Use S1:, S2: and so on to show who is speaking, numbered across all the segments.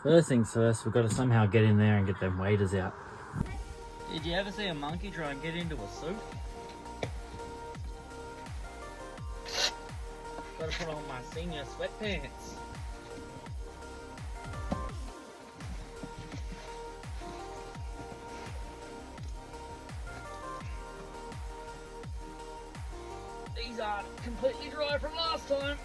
S1: First things first, we've got to somehow get in there and get them waders out.
S2: Did you ever see a monkey try and get into a suit? Gotta put on my senior sweatpants. These aren't completely dry from last time.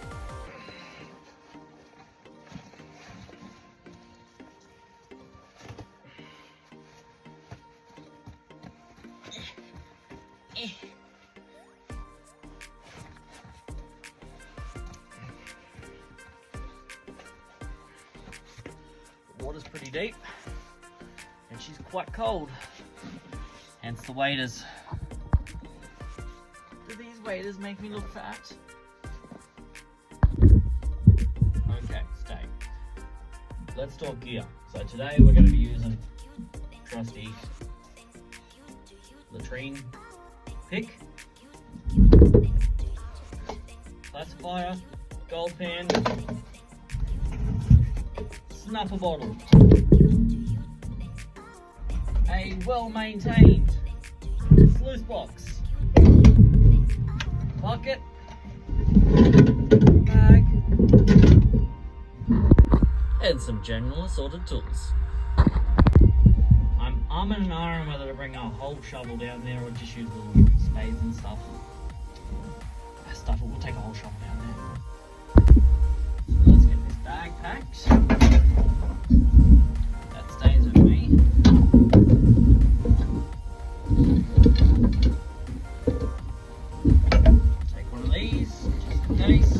S2: The water's pretty deep and she's quite cold, hence the waders. Do these waders make me look fat? Okay, stay. Let's talk gear. So today we're going to be using trusty latrine pick, classifier, gold pan, snuffer bottle, a well-maintained sluice box, bucket, bag, and some general assorted tools. I'm umming and ahhing whether to bring a whole shovel down there or just use little spades and stuff. We'll take a whole shovel down there. So let's get this bag packed. That stays with me. Take one of these, just in case.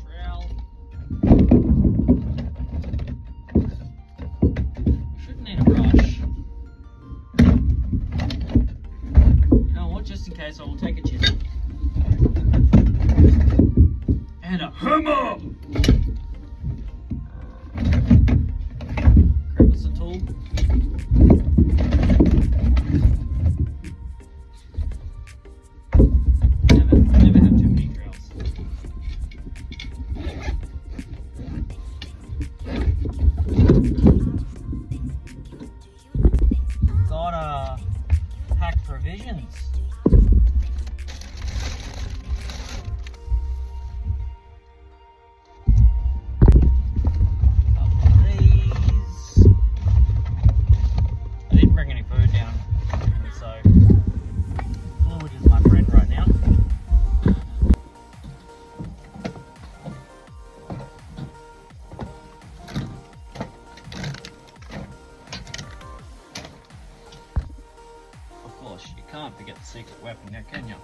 S2: Trowel. Shouldn't need a brush. You know what, just in case I will take a chisel. And a hammer! Crevice tool. Never have too many drills. Gotta pack provisions. You can't forget the secret weapon now, can you?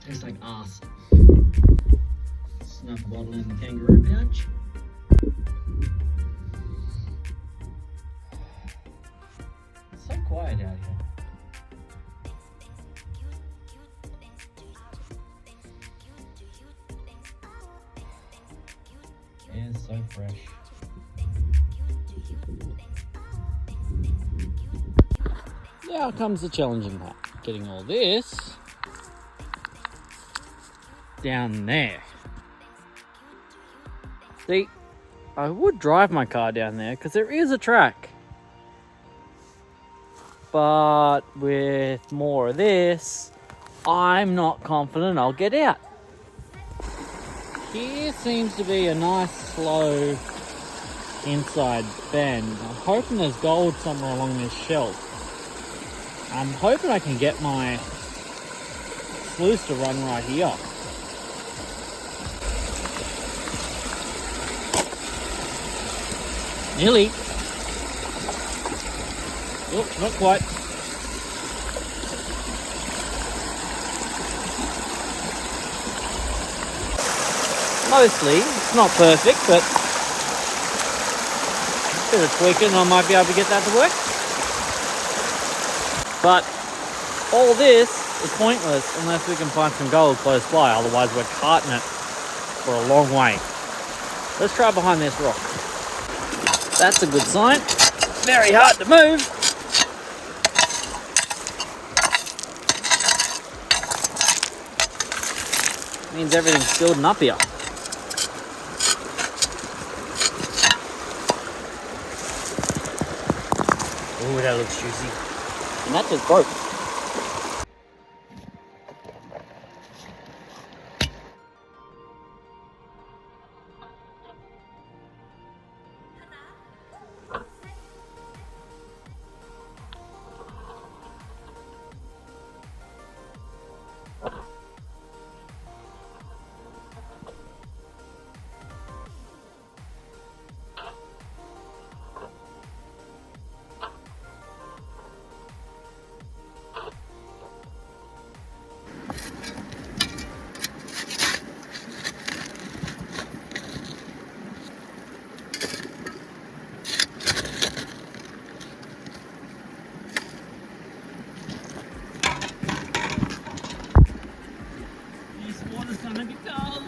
S2: Tastes like arse. Snuff bottle in the kangaroo pouch. It's so quiet out here. Air's so fresh. Now comes the challenging part. Getting all this down there. See, I would drive my car down there because there is a track. But with more of this, I'm not confident I'll get out. Here seems to be a nice slow inside bend. I'm hoping there's gold somewhere along this shelf. I'm hoping I can get my sluice to run right here. Nearly. Oh, not quite. Mostly. It's not perfect, but a bit of tweaking and I might be able to get that to work. But all this is pointless unless we can find some gold close by, otherwise we're carting it for a long way. Let's try behind this rock. That's a good sign. Very hard to move. Means everything's building up here. Ooh, that looks juicy. And that just broke. This water's gonna be cold.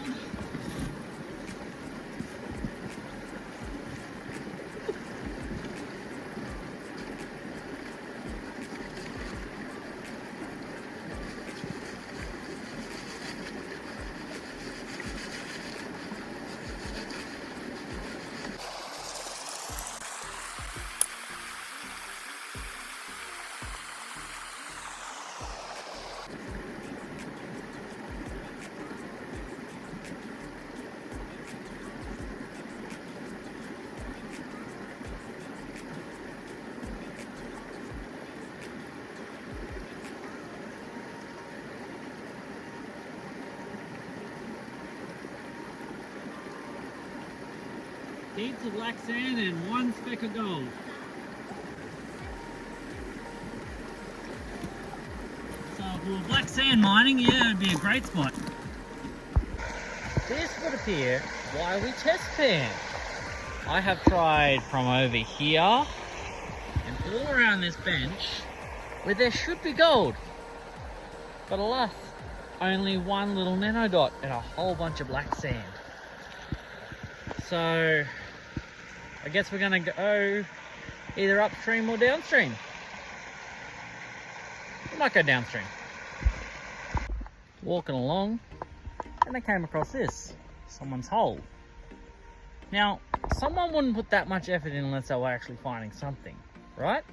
S2: Heaps of black sand and one speck of gold. So if we were black sand mining, yeah, it'd be a great spot. This would appear why we test pan. I have tried from over here and all around this bench where there should be gold. But alas, only one little nano dot and a whole bunch of black sand. So I guess we're gonna go either upstream or downstream. We might go downstream. Walking along and I came across this, someone's hole. Now, someone wouldn't put that much effort in unless they were actually finding something, right?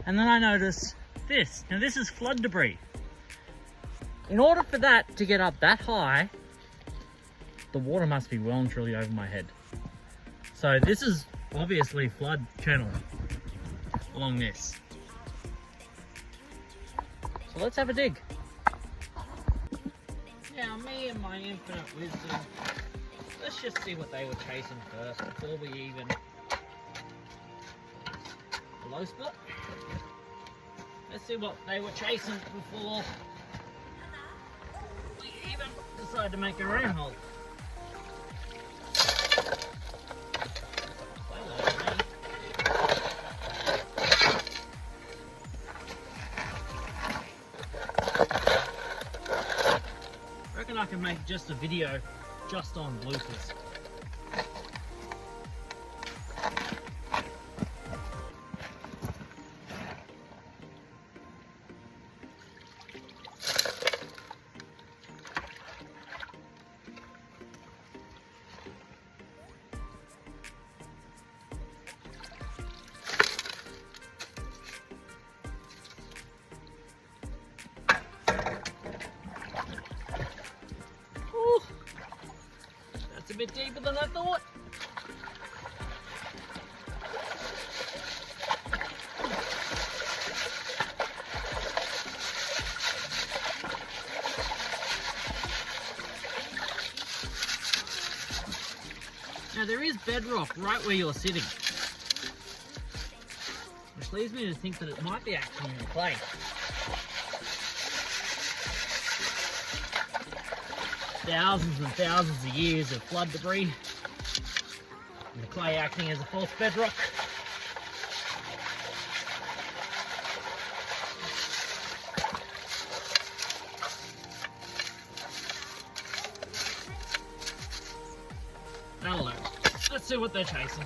S2: And then I noticed this. Now this is flood debris. In order for that to get up that high, the water must be well and truly over my head. So this is obviously flood channel along this. So let's have a dig. Now me and my infinite wisdom, let's just see what they were chasing first before we even... A low spot. Let's see what they were chasing before we even decide to make our own hole. I can make just a video just on bloopers. That's a bit deeper than I thought. Now there is bedrock right where you're sitting, which leads me to think that it might be actually in the clay. thousands and thousands of years of flood debris, and the clay acting as a false bedrock. That'll do. Let's see what they're chasing.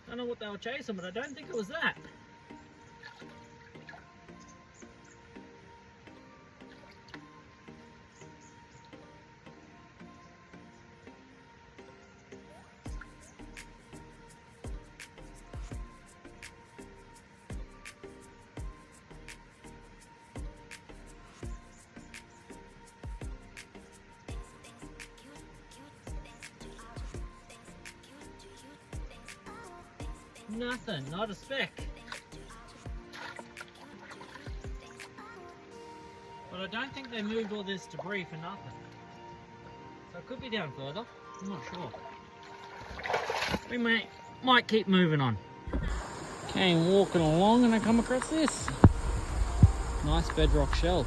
S2: I don't know what they were chasing, but I don't think it was that. Nothing, not a speck. But I don't think they moved all this debris for nothing. So it could be down further, I'm not sure. We might keep moving on. Okay, I'm walking along and I come across this. Nice bedrock shelf.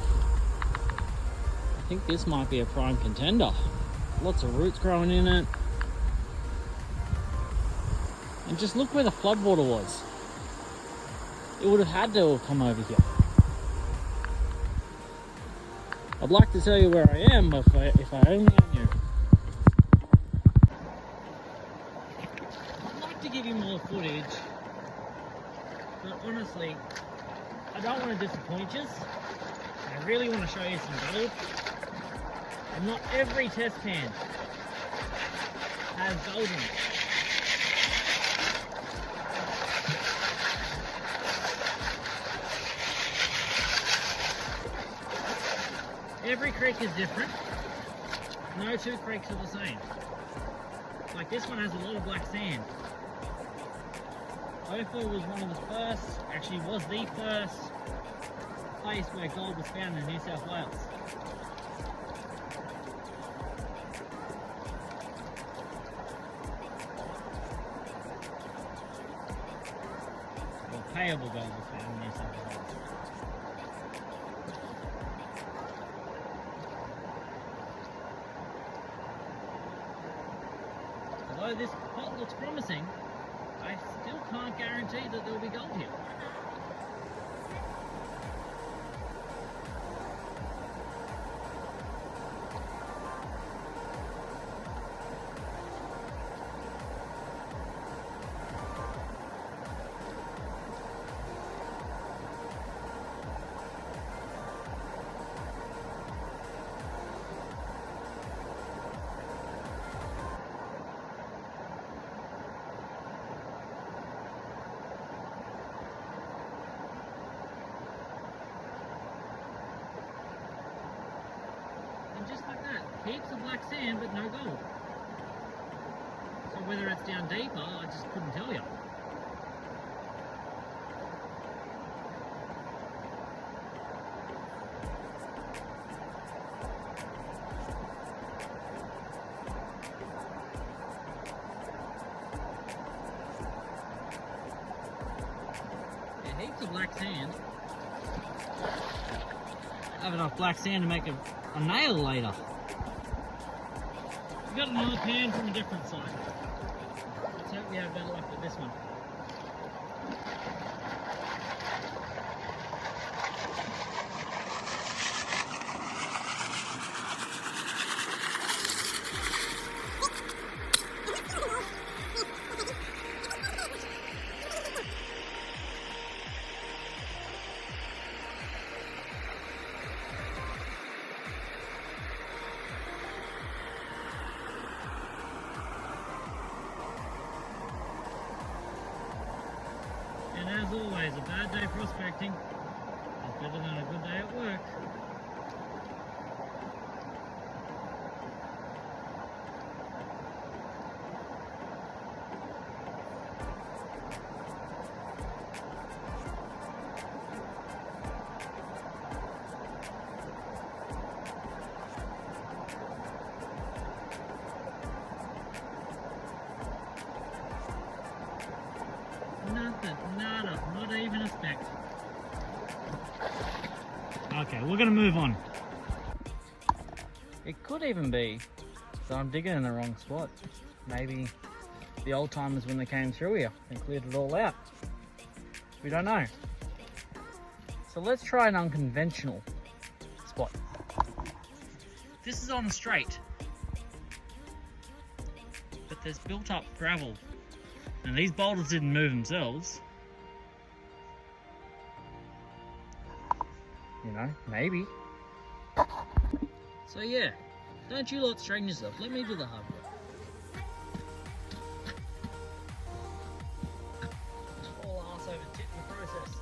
S2: I think this might be a prime contender. Lots of roots growing in it. And just look where the floodwater was. It would have had to have come over here. I'd like to tell you where I am if I only knew. I'd like to give you more footage, but honestly, I don't want to disappoint you. I really want to show you some gold. And not every test pan has gold in it. Every creek is different. No two creeks are the same. Like this one has a lot of black sand. Ophir was one of the first, actually was the first place where gold was found in New South Wales. Well, payable gold was found in New South Wales. Although this pot looks promising, I still can't guarantee that there will be gold here. And just like that, heaps of black sand but no gold. So whether it's down deeper, I just couldn't tell you. Yeah, heaps of black sand. I have enough black sand to make a nail later. We got another pan from a different side. Let's hope we have better luck with this one. And as always, a bad day prospecting is better than a good day at work. Nothing, nada, not even a speck. Okay, we're gonna move on. It could even be that I'm digging in the wrong spot. Maybe the old timers, when they came through here, they cleared it all out. We don't know. So let's try an unconventional spot. This is on a straight, but there's built up gravel. And these boulders didn't move themselves. You know, maybe. So yeah, don't you lot strain yourself. Let me do the hard work. All arse over tit in the process.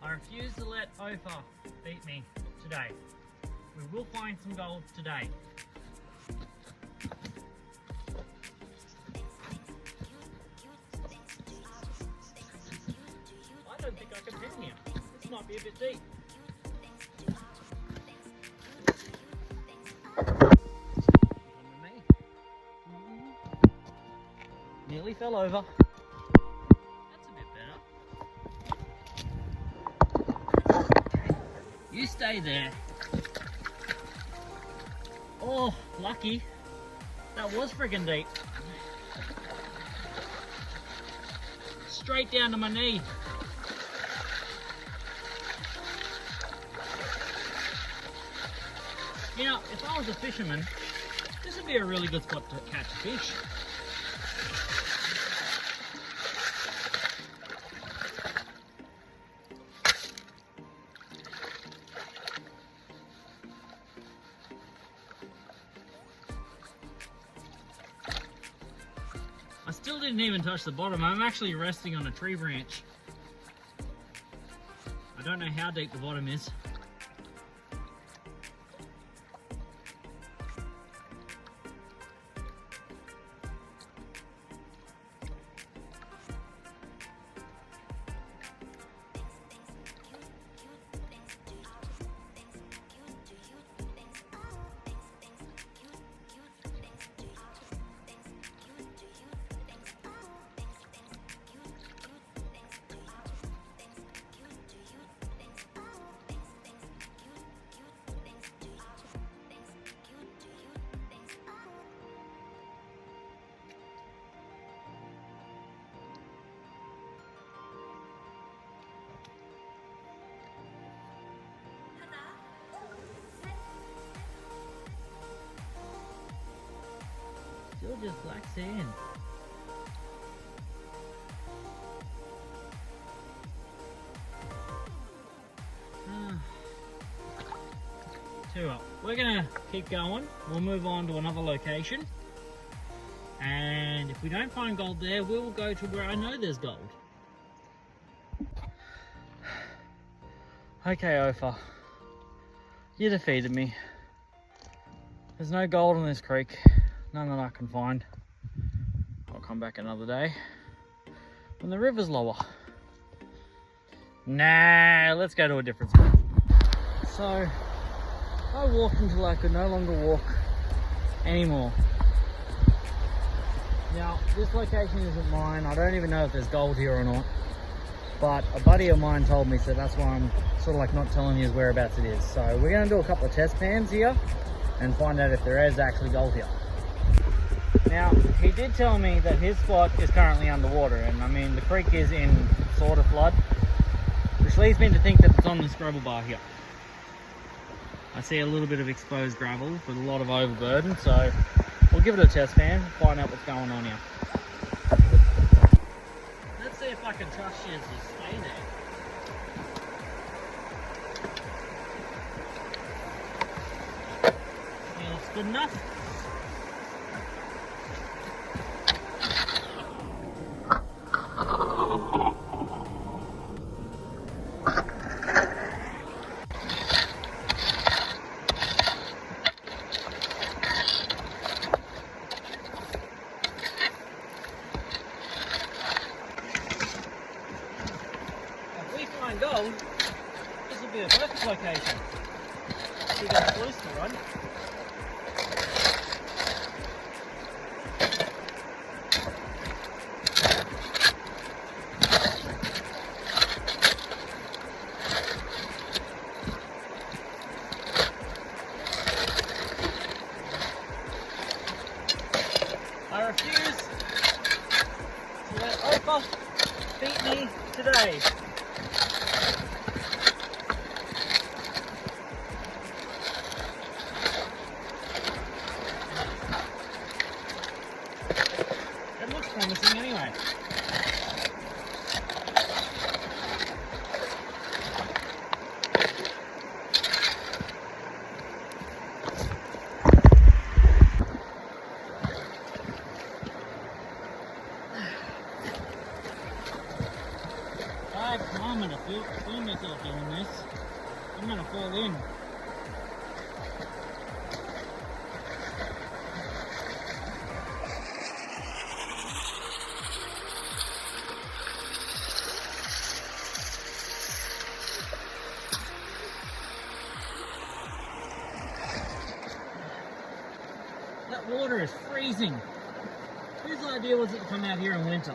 S2: I refuse to let Ophir beat me today. We will find some gold today. I don't think I can pin here. This might be a bit deep. Nearly fell over. You stay there. Oh, lucky. That was friggin' deep. Straight down to my knee. You know, if I was a fisherman, this would be a really good spot to catch fish. I still didn't even touch the bottom. I'm actually resting on a tree branch. I don't know how deep the bottom is. Still just black sand. Tell you what, we're gonna keep going. We'll move on to another location. And if we don't find gold there, we will go to where I know there's gold. Okay, Ophir. You defeated me. There's no gold in this creek. None that I can find. I'll come back another day when the river's lower. Nah, let's go to a different spot. So, I walked until I could no longer walk anymore. Now, this location isn't mine. I don't even know if there's gold here or not. But a buddy of mine told me, so that's why I'm sort of like not telling you whereabouts it is. So we're going to do a couple of test pans here and find out if there is actually gold here. Now, he did tell me that his spot is currently underwater, and I mean, the creek is in sort of flood, which leads me to think that it's on this gravel bar here. I see a little bit of exposed gravel with a lot of overburden, so we'll give it a test pan, find out what's going on here. Let's see if I can trust you to stay there. good enough. If we find gold, this will be a perfect location. We got a sluice to run. I refuse to let Ophir beat me today. It looks promising anyway. I'm gonna feel myself doing this. I'm gonna fall in. That water is freezing. Whose idea was it to come out here in winter?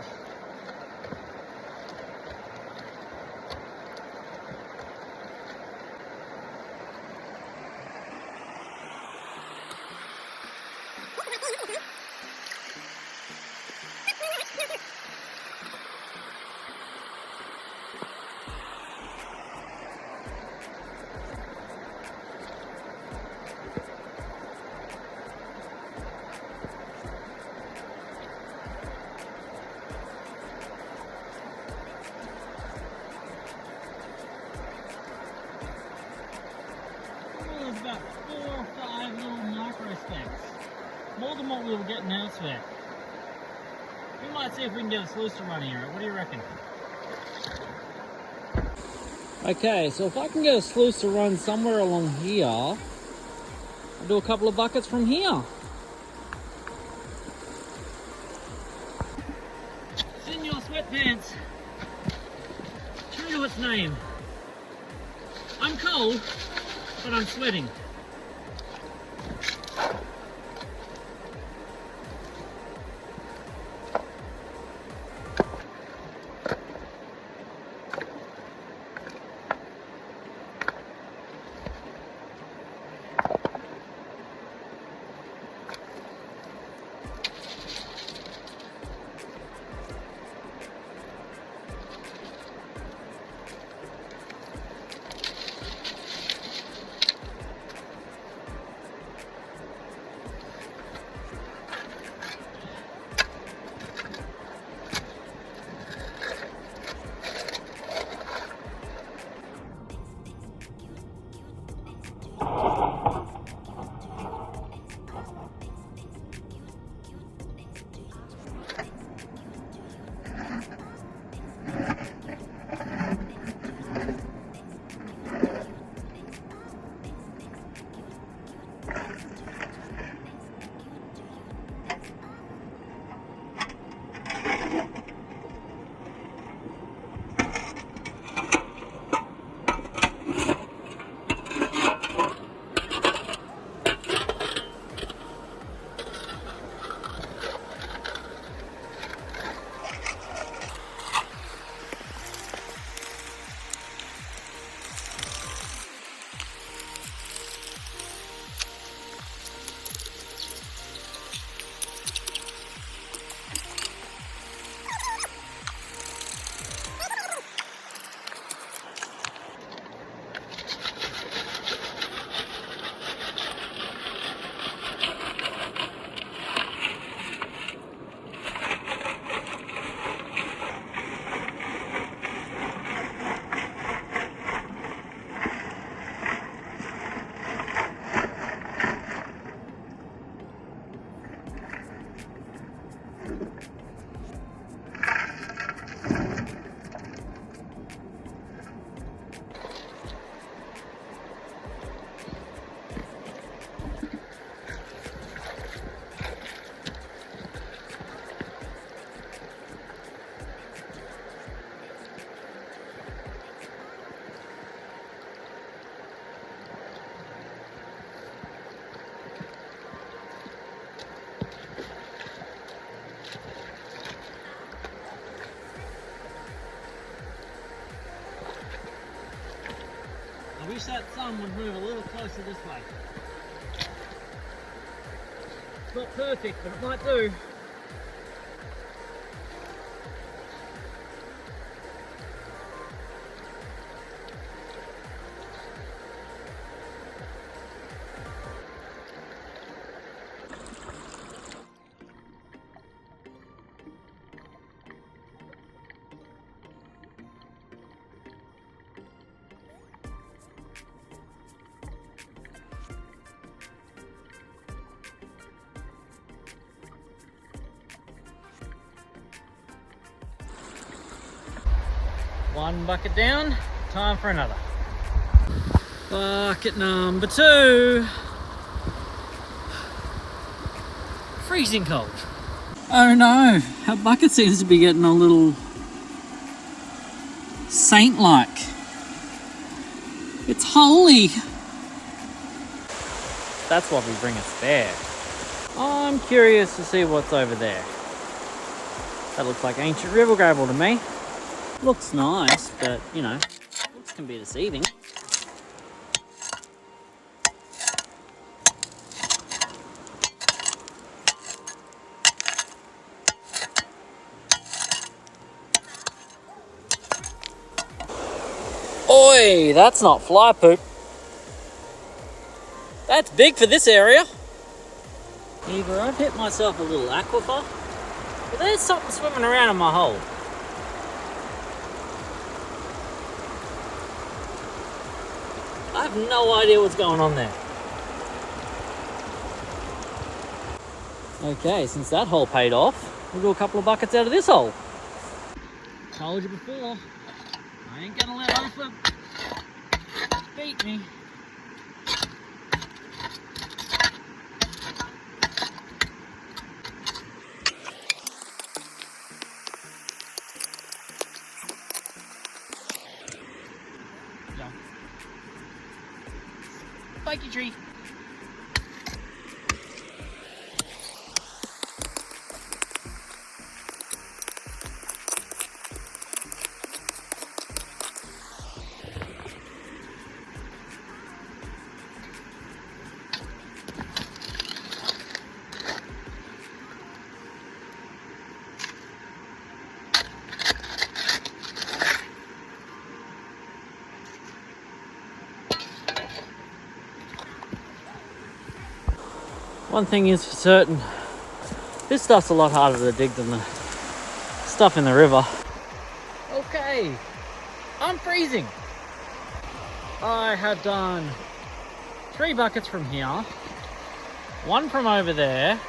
S2: There's about 4 or 5 little micro specks. More than what we were getting elsewhere. We might see if we can get a sluice to run here. What do you reckon? Okay, so if I can get a sluice to run somewhere along here, I'll do a couple of buckets from here. Senor Sweatpants, true to its name. I'm cold, but I'm sweating. I wish that sun would move a little closer this way. It's not perfect, but it might do. One bucket down, time for another. Bucket number 2. Freezing cold. Oh no, our bucket seems to be getting a little saint-like. It's holy. That's why we bring a spare. I'm curious to see what's over there. That looks like ancient river gravel to me. Looks nice, but you know, looks can be deceiving. Oi, that's not fly poop. That's big for this area. Either I've hit myself a little aquifer, but there's something swimming around in my hole. I have no idea what's going on there. Okay, since that hole paid off, we'll do a couple of buckets out of this hole. Told you before, I ain't gonna let Ophir beat me. Spiky tree. One thing is for certain, this stuff's a lot harder to dig than the stuff in the river. Okay, I'm freezing. I have done 3 buckets from here, 1 from over there,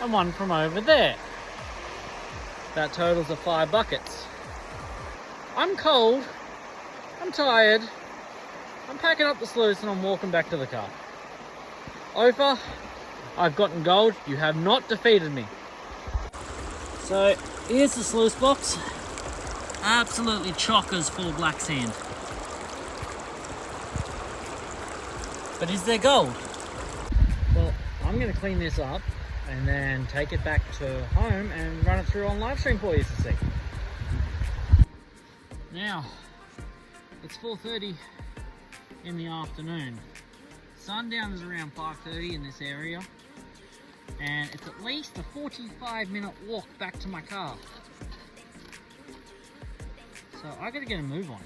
S2: and 1 from over there. That totals of 5 buckets. I'm cold, I'm tired, I'm packing up the sluice and I'm walking back to the car. Ophir, I've gotten gold, you have not defeated me. So here's the sluice box. Absolutely chockers full of black sand. But is there gold? Well, I'm going to clean this up and then take it back to home and run it through on live stream for you to see. Now, it's 4:30 in the afternoon. Sundown is around 5:30 in this area, and it's at least a 45-minute walk back to my car. So I gotta get a move on.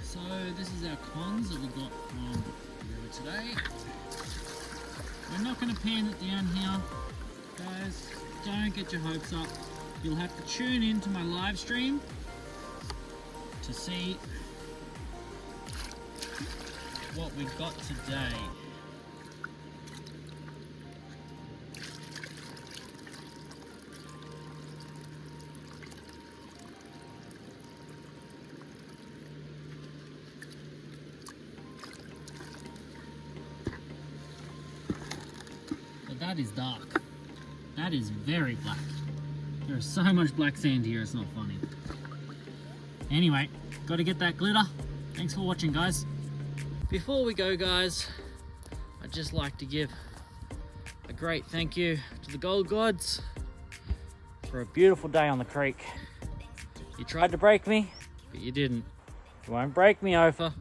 S2: So this is our cons that we got from the river today. We're not going to pan it down here. Guys, don't get your hopes up. You'll have to tune in to my live stream to see what we got today. that is dark. That is very black. There is so much black sand here, it's not funny. Anyway, got to get that glitter. Thanks for watching, guys. Before we go, guys, I'd just like to give a great thank you to the gold gods for a beautiful day on the creek. You tried to break me, but you didn't. You won't break me, Ophir.